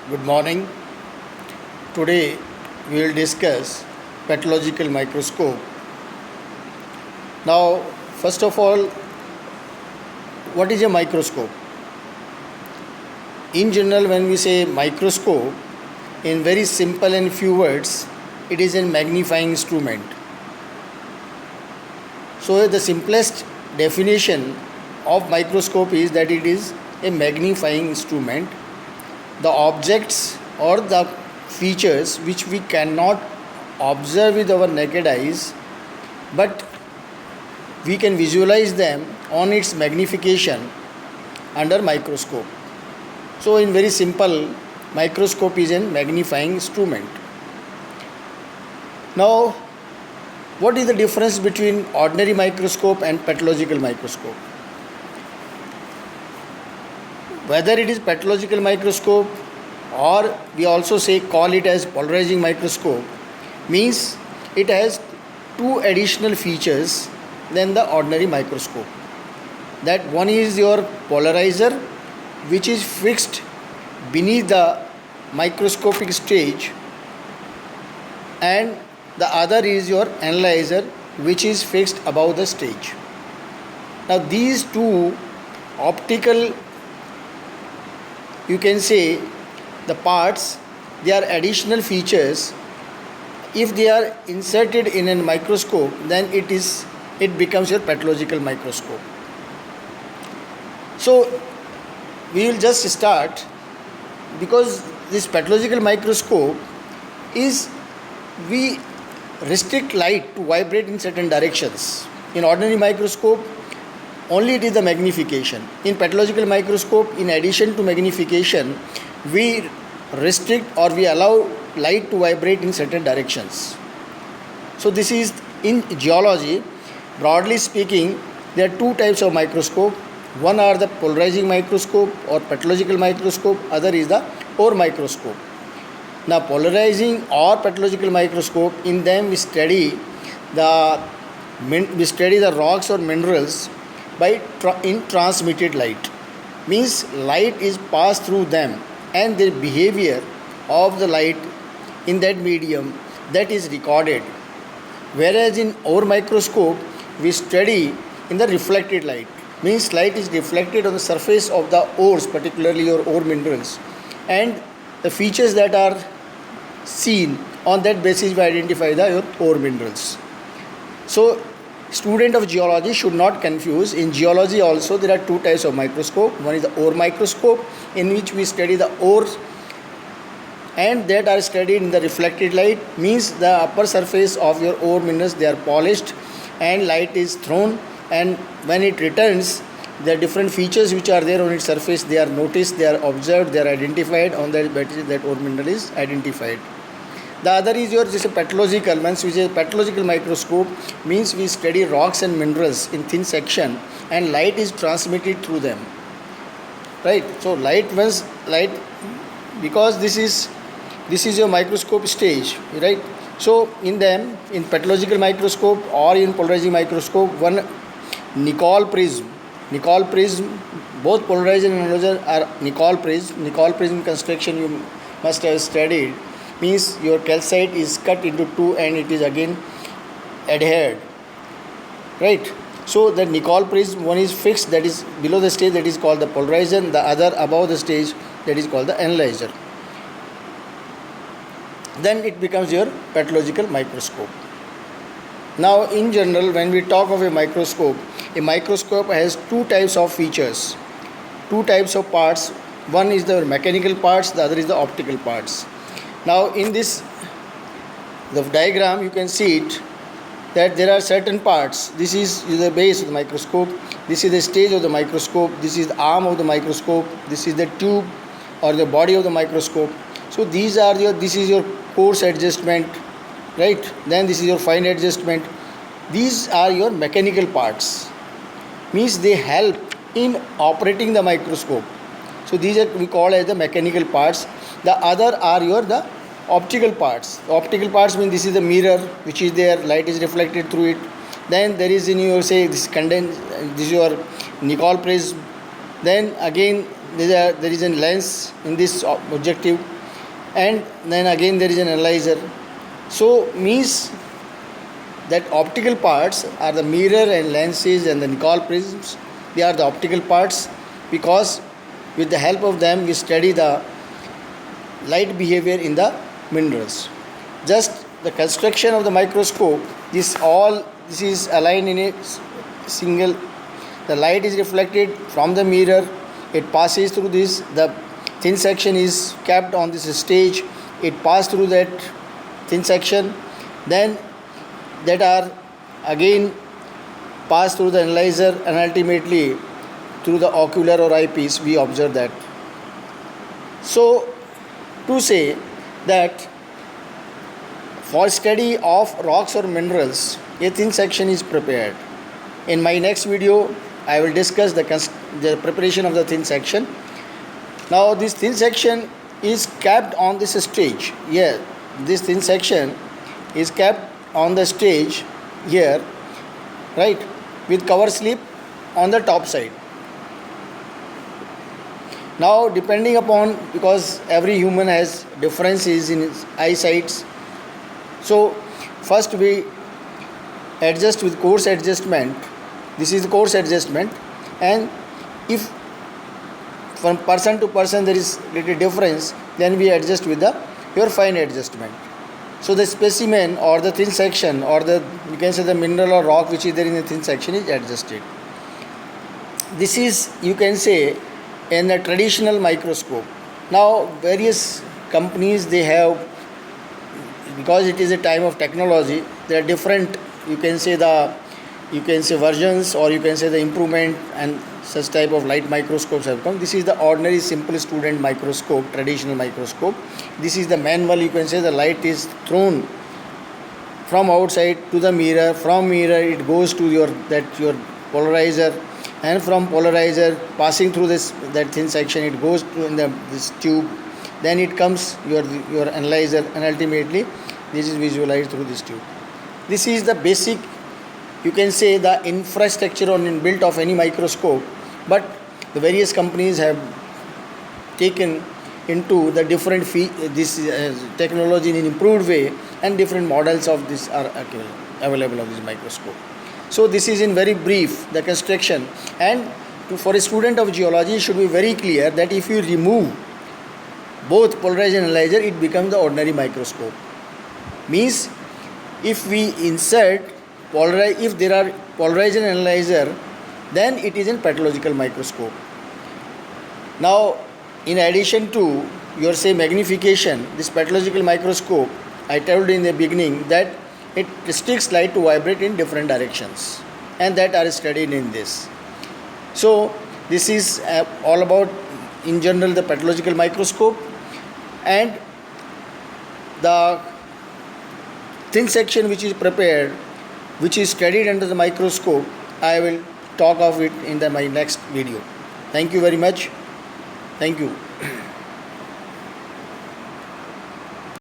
Good morning. Today we will discuss pathological microscope. Now, first of all, what is a microscope? In general, when we say microscope, in very simple and few words, it is a magnifying instrument. So, the simplest definition of microscope is that it is a magnifying instrument. The objects or the features which we cannot observe with our naked eyes, but we can visualize them on its magnification under microscope. So, in very simple, microscope is a magnifying instrument. Now, what is the difference between ordinary microscope and pathological microscope? Whether it is pathological microscope or we also say call it as polarizing microscope, means it has two additional features than the ordinary microscope. That one is your polarizer, which is fixed beneath the microscopic stage, and the other is your analyzer, which is fixed above the stage. Now these two optical, you can say, the parts, they are additional features. If they are inserted in a microscope, then it becomes your pathological microscope. So we will just start, because this pathological microscope is, we restrict light to vibrate in certain directions. In ordinary microscope, only it is the magnification. In pathological microscope, in addition to magnification, we restrict or we allow light to vibrate in certain directions. So this is in geology. Broadly speaking, there are two types of microscope. One are the polarizing microscope or pathological microscope, other is the ore microscope. Now polarizing or pathological microscope, in them we study the rocks or minerals in transmitted light. Means light is passed through them and the behavior of the light in that medium, that is recorded. Whereas in ore microscope, we study in the reflected light. Means light is reflected on the surface of the ores, particularly your ore minerals, and the features that are seen, on that basis we identify your ore minerals. So student of geology should not confuse. In geology also there are two types of microscope. One is the ore microscope, in which we study the ores, and that are studied in the reflected light. Means the upper surface of your ore minerals, they are polished and light is thrown, and when it returns, the different features which are there on its surface, they are noticed, they are observed, they are identified. On that basis, that ore mineral is identified. The other is your just a pathological ones, which is pathological microscope. Means we study rocks and minerals in thin section, and light is transmitted through them. Right? So light, because this is your microscope stage, right? So in them, in pathological microscope or in polarizing microscope, one Nicol prism, both polarizer and analyzer are Nicol prism. Nicol prism construction you must have studied. Means your calcite is cut into two and it is again adhered, right? So the Nicol prism, one is fixed, that is below the stage, that is called the polarizer, the other above the stage, that is called the analyzer. Then it becomes your pathological microscope. Now in general, when we talk of a microscope has two types of features, two types of parts. One is the mechanical parts, the other is the optical parts. Now in the diagram, you can see it, that there are certain parts. This is the base of the microscope, this is the stage of the microscope, this is the arm of the microscope, this is the tube or the body of the microscope. So this is your coarse adjustment, right? Then this is your fine adjustment. These are your mechanical parts. Means they help in operating the microscope. So these are we call as the mechanical parts. The other are the optical parts. The optical parts mean this is the mirror which is there, light is reflected through it. Then there is in your say this is your Nicol prism. Then again there is a lens in this objective, and then again there is an analyzer. So means that optical parts are the mirror and lenses and the Nicol prisms. They are the optical parts, because with the help of them we study the light behavior in the minerals. Just the construction of the microscope, this is aligned in a single. The light is reflected from the mirror, it passes through this, the thin section is kept on this stage, it passes through that thin section, then that are again pass through the analyzer, and ultimately through the ocular or eyepiece we observe that. So to say that for study of rocks or minerals, a thin section is prepared. In my next video I will discuss the preparation of the thin section. Now this thin section is kept on this stage. Here, this thin section is kept on the stage here, right, with cover slip on the top side. Now depending upon, because every human has differences in his eyesights, so first we adjust with coarse adjustment. This is the coarse adjustment, and if from person to person there is little difference, then we adjust with the your fine adjustment. So the specimen or the thin section, or the, you can say, the mineral or rock which is there in the thin section is adjusted. This is, you can say, in a traditional microscope. Now various companies, they have, because it is a time of technology, there are different, you can say versions, or you can say the improvement, and such type of light microscopes have come. This is the ordinary simple student microscope, traditional microscope. This is the manual, you can say the light is thrown from outside to the mirror, from mirror it goes to your polarizer, and from polarizer passing through that thin section it goes to this tube, then it comes your analyzer, and ultimately this is visualized through this tube. This is the basic, you can say, the infrastructure or inbuilt of any microscope, but the various companies have taken into the different this technology in an improved way, and different models of this are available of this microscope. So this is in very brief the construction, and for a student of geology it should be very clear that if you remove both polarizer and analyzer, it becomes the ordinary microscope. Means if we insert if there are polarizer and analyzer, then it is in pathological microscope. Now in addition to your magnification, this pathological microscope, I told you in the beginning that it restricts light to vibrate in different directions, and that are studied in this. So this is all about in general the pathological microscope, and the thin section which is prepared, which is studied under the microscope. I will talk of it in my next video. Thank you very much. Thank you.